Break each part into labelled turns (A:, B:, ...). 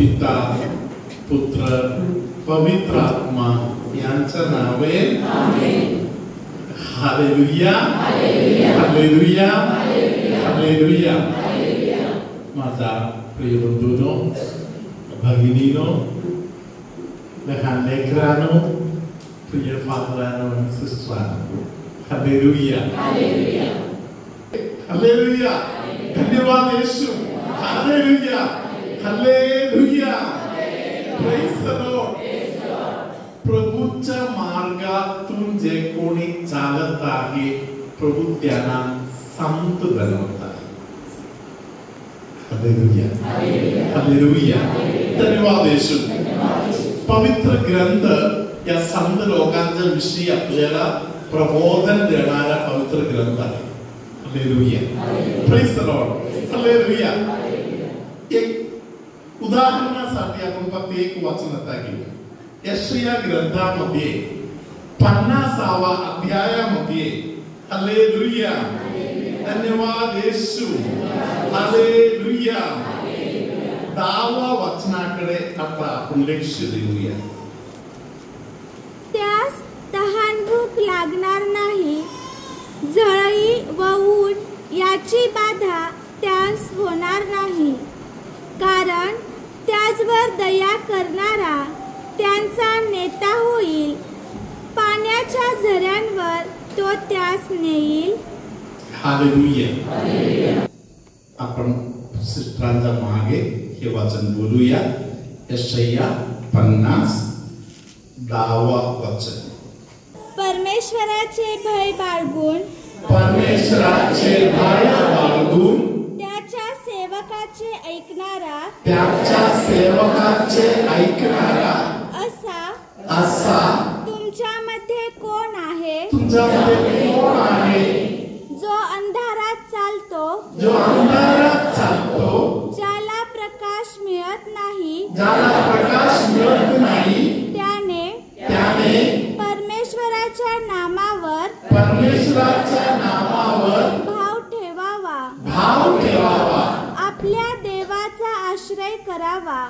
A: पिता पुत्र पवित्र आत्मा यांच्या नावे हालेलुया हालेलुया हालेलुया. माझा प्रिय बंधूनो भगिनीनो लहान लेकरांनो प्रिय फादरांनो आणि सिस्टरांनो हालेलुया हालेलुया. धन्यवाद येशू. Hallelujah hallelujah. Praise the Lord. प्रभूच्या मार्गातून जे कोणी चालत आहे प्रभू त्यांना संत बनवतात. Hallelujah hallelujah. धन्यवाद येशू. पवित्र ग्रंथ या संत लोकांच्या विषयी आपल्याला प्रबोधन देणारा पवित्र ग्रंथ आहे. Hallelujah. Praise the Lord. Hallelujah. एक उदाहरणासाठी आपण फक्त एक वाचन आता घेऊ. यशाया ग्रंथामध्ये 50व्या अध्यायामध्ये हालेलुया. धन्यवाद येशू. हालेलुया. 10व्या वचनाकडे आता आपण लक्ष देऊया.
B: त्यास तहान भूक लागणार नाही, झळी व ऊन याची बाधा त्यास होणार नाही, कारण त्याचवर दया करणारा त्यांचा नेता होईल. पाण्याच्या झऱ्यांवर तो त्यास नेईल.
A: हालेलुया. आपण सिस्टरांच्या मागे हे वचन बोलूया. यशाया 50 10वा वचन.
B: परमेश्वराचे भय बाळगून
A: परमेश्वराचे भय बाळगून
B: त्याच्या सेवकाचे ऐकणारा
A: ऐकणारा असा
B: तुमच्यामध्ये कोण आहे? जो अंधारात चालतो ज्याला प्रकाश मिळत नाही त्याने परमेश्वराच्या नामावर भाव ठेवावा. आपल्या देवाचा आश्रय करावा.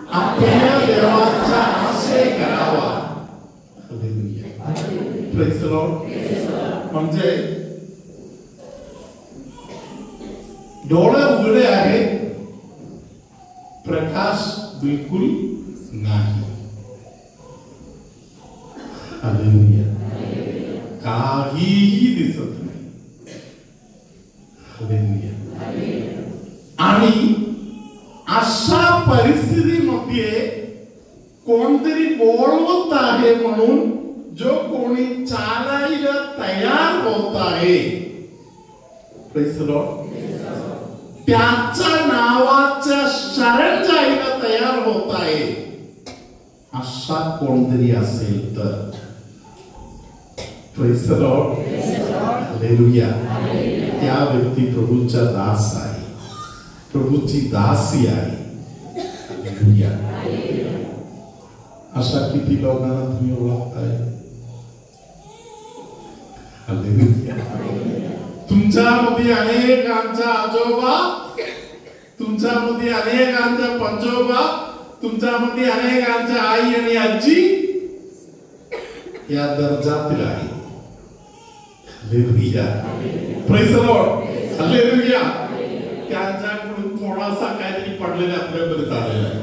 A: Praise the Lord. म्हणजे डोळे उघडे आहे, प्रकाश बिलकुल नाही. हालेलुया. काहीही दिसत नाही. हालेलुया. आणि अशा परिस्थितीमध्ये कोणतरी बोलवत आहे म्हणून जो कोणी चालायला तयार होत आहे, प्रेज द लॉर्ड, त्याच्या नावाच्या शरण जायला तयार होत आहे, अशा कोणतरी असेल तर प्रेज द लॉर्ड. हालेलुया. त्या व्यक्ती प्रभूचा दास आहे, प्रभूची दासी आहे. हालेलुया. अशा किती लोकांना तुम्ही ओळखताय? हालेलुया. तुमच्यामध्ये अनेकांचा आजोबा, तुमच्यामध्ये अनेकांचा पंजोबा, तुमच्यामध्ये अनेकांच्या आई आणि आजी या दर्जातील आहे. Hallelujah. Praise the Lord. Hallelujah. त्यांच्याकडून थोडासा काहीतरी पडलेला आपल्यापर्यंत आलेला आहे.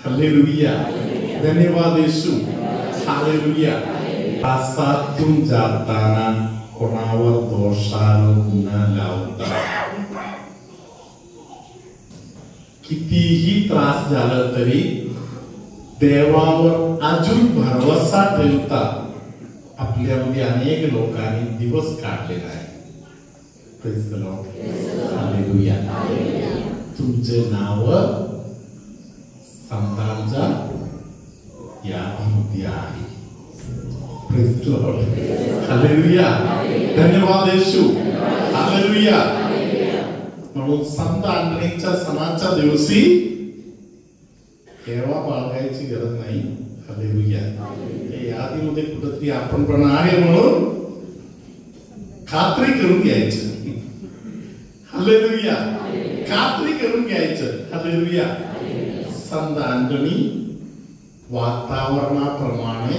A: हालेलुया. धन्यवाद येशू. हालेलुया. आसातून जाताना कोणावर दोषारोप न लावता, कितीही त्रास झाला तरी देवावर अजून भरवसा ठेवता आपल्यामध्ये अनेक लोकांनी दिवस काढलेला आहे. Praise the Lord. हालेलुया. तुमचे नाव संतांच्या यादीमध्ये आहे. Praise the Lord. हालेलुया. धन्यवाद येशू. हालेलुया. म्हणून संत आंधळीच्या सणाच्या दिवशी केव्हा बाळगायची गरज नाही. हालेलुया. यादीमध्ये कुठेतरी आपण पण आहे म्हणून खात्री करून घ्यायचं. हालेलुया. खात्री करून घ्यायचं. हालेलुया. संत अँटनी वातावरणाप्रमाणे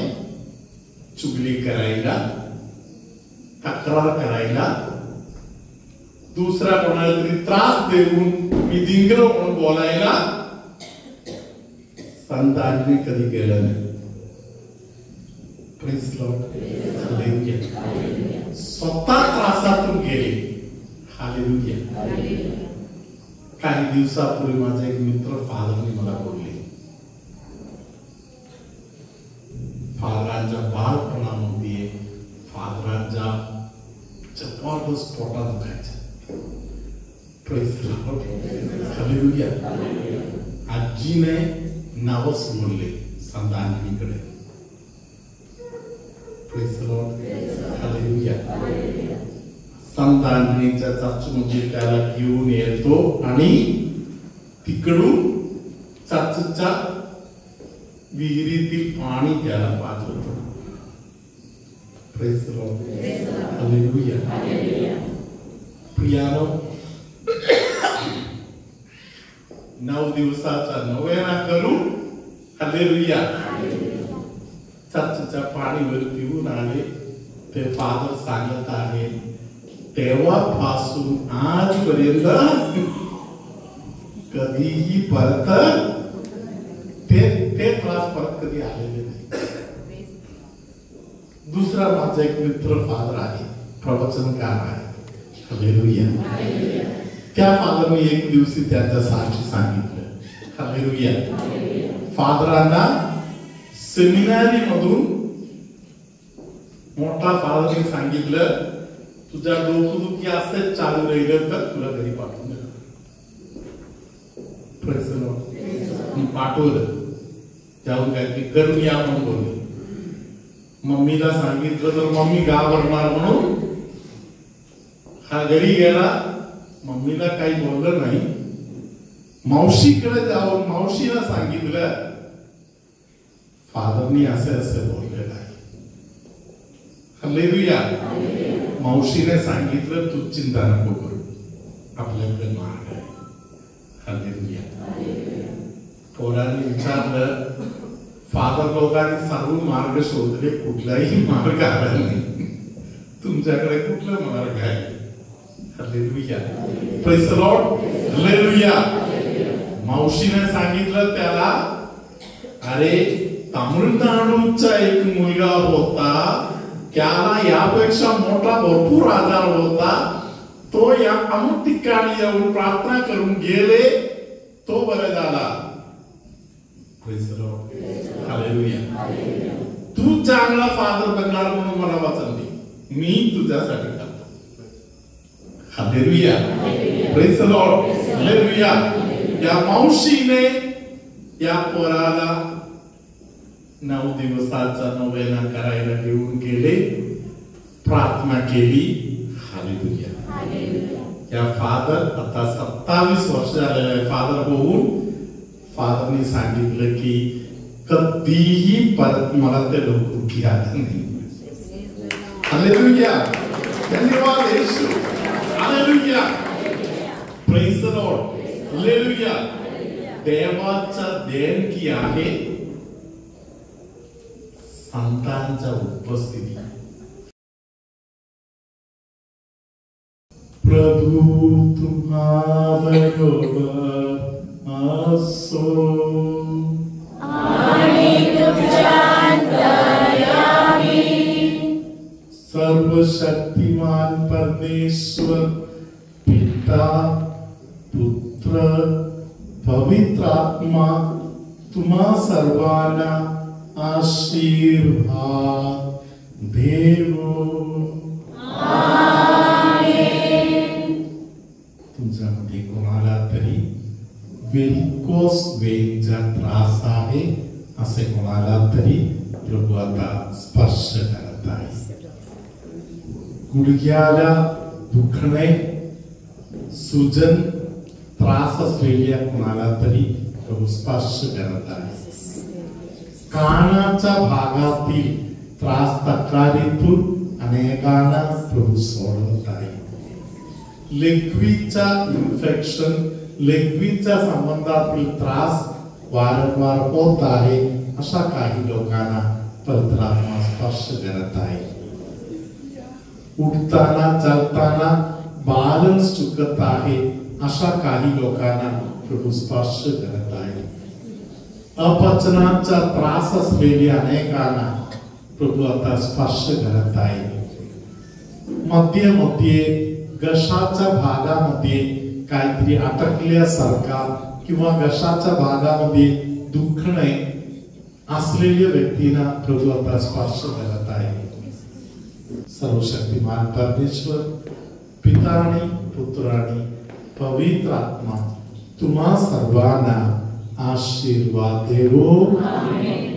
A: चुगली करायला, तक्रार करायला, दुसरा कोणाला तरी त्रास देऊन मी जिंकलो म्हणून बोलायला संत अँटनी कधी गेलं नाही. Praise Lord. हालेलुया. स्वतः त्रासातून गेले. हालेलुया. काही दिवसापूर्वी माझा एक मित्र फादरने मला बोलले, फादरांच्या बाळपणामध्ये फादरांच्या जबरदस्त पोटात दुखायचं. Praise Lord. हालेलुया. आजीने नावच बोलले संत अँटनीकडे. Praise Lord. हालेलुया. संत अँटनीच्या चर्चमध्ये त्याला घेऊन येतो आणि तिकडून चर्चच्या विहिरीतील पाणी त्याला पाजवतो. Praise Lord. हालेलुया. प्रियानो, 9 दिवसाचा नोवेना करून हालेलुया चर्चच्या पाणीवर पिऊन आले. ते फादर सांगत आहे, तेव्हापासून आजपर्यंत कधीही परत ते त्रास परत कधी आलेले नाही. दुसरा माझा एक मित्र फादर आहे, प्रवचनकार आहे. हालेलुया. त्या फादरने एक दिवशी त्यांच्या साक्षी सांगितलं. हालेलुया. फादरांना सेमिनारी मधून मोठा फादरने सांगितलं, तुझ्या डोकदुखी असंच चालू राहिलं तर तुला घरी पाठवून द्या. मी पाठवलं. जाऊन काय की करून या म्हणून बोलले. मम्मीला सांगितलं तर मम्मी घाबरणार म्हणून हा घरी गेला. मम्मीला काही बोललं नाही. मावशीकडे जाऊन मावशीला सांगितलं, फादरनी असे असे बोललेलं आहे. हालेलुया. मावशीने सांगितलं, तू चिंता नको करू, आपल्याकडे मार्ग आहे. हालेलुया. पोरांनी विचारलं, फादर लोकांनी सर्व मार्ग शोधले, कुठलाही मार्ग आला नाही, तुमच्याकडे कुठला मार्ग आहे? Hallelujah. Praise the Lord. Hallelujah. मावशीने सांगितलं त्याला, अरे तामिळनाडूचा एक मुलगा होता, त्याला यापेक्षा मोठा भरपूर आजार होता, तो या अमुक ठिकाणी येऊन प्रार्थना करून गेले, तो बरे झाला. Praise the Lord. हालेलुया. तू चांगला फादर बनणार म्हणून मला वचन दे, मी तुझ्यासाठी करतो. Hallelujah. Praise the Lord. Hallelujah. या मावशीने या पोराला 9 दिवसाचा नोवेना करायला घेऊन गेले, प्रार्थना केली. हालेलुया. या फादर आता 27 वर्ष झालेला आहे फादर होऊन. फादरने सांगितलं की कधीही परत मला ते डोकदुखी आलं नाही. हालेलुया. धन्यवाद येशू. Hallelujah. Praise the Lord. Hallelujah. देवाचा देणगी आहे संतांच्या उपस्थिती. प्रभु तुम्हाबरोबर असो
B: आणि तुमच्या अंतर्यामी.
A: सर्वशक्तिमान परमेश्वर पिता, पुत्र, पवित्र आत्मा तुम्हा सर्वांना आशीर्वाद देवो. तुमच्यामध्ये कोणाला तरी वेरिकोस वेनचा त्रास आहे असे कोणाला तरी प्रभू आता स्पर्श करत आहे. गुडघ्याला दुखणे, सुजन त्रास असलेल्या कोणाला तरी प्रभू स्पर्श करत आहे. कानाच्या भागातील त्रास तक्रारीतून अनेकांना प्रभू सोडवत आहे. लेगवीचा इन्फेक्शन, लेगवीच्या संबंधातील त्रास वारंवार होत आहे अशा काही लोकांना पवित्र आत्मा स्पर्श करत आहे. उठताना चालताना बॅलन्स चुकत आहे अशा काही लोकांना प्रभू स्पर्श करत आहे. अपचनाचा त्रास असलेल्या अनेकांना प्रभू आता स्पर्श करत आहे. मध्ये घशाच्या भागामध्ये काहीतरी अटकल्यासारखा किंवा घशाच्या भागामध्ये दुखणे असलेल्या व्यक्तींना प्रभू आता स्पर्श करत आहे. सर्वशक्तिमान परमेश्वर पिता आणि पुत्र आणि पवित्र आत्मा तुम्हा सर्वांना आशीर्वाद देवो.
B: आमेन.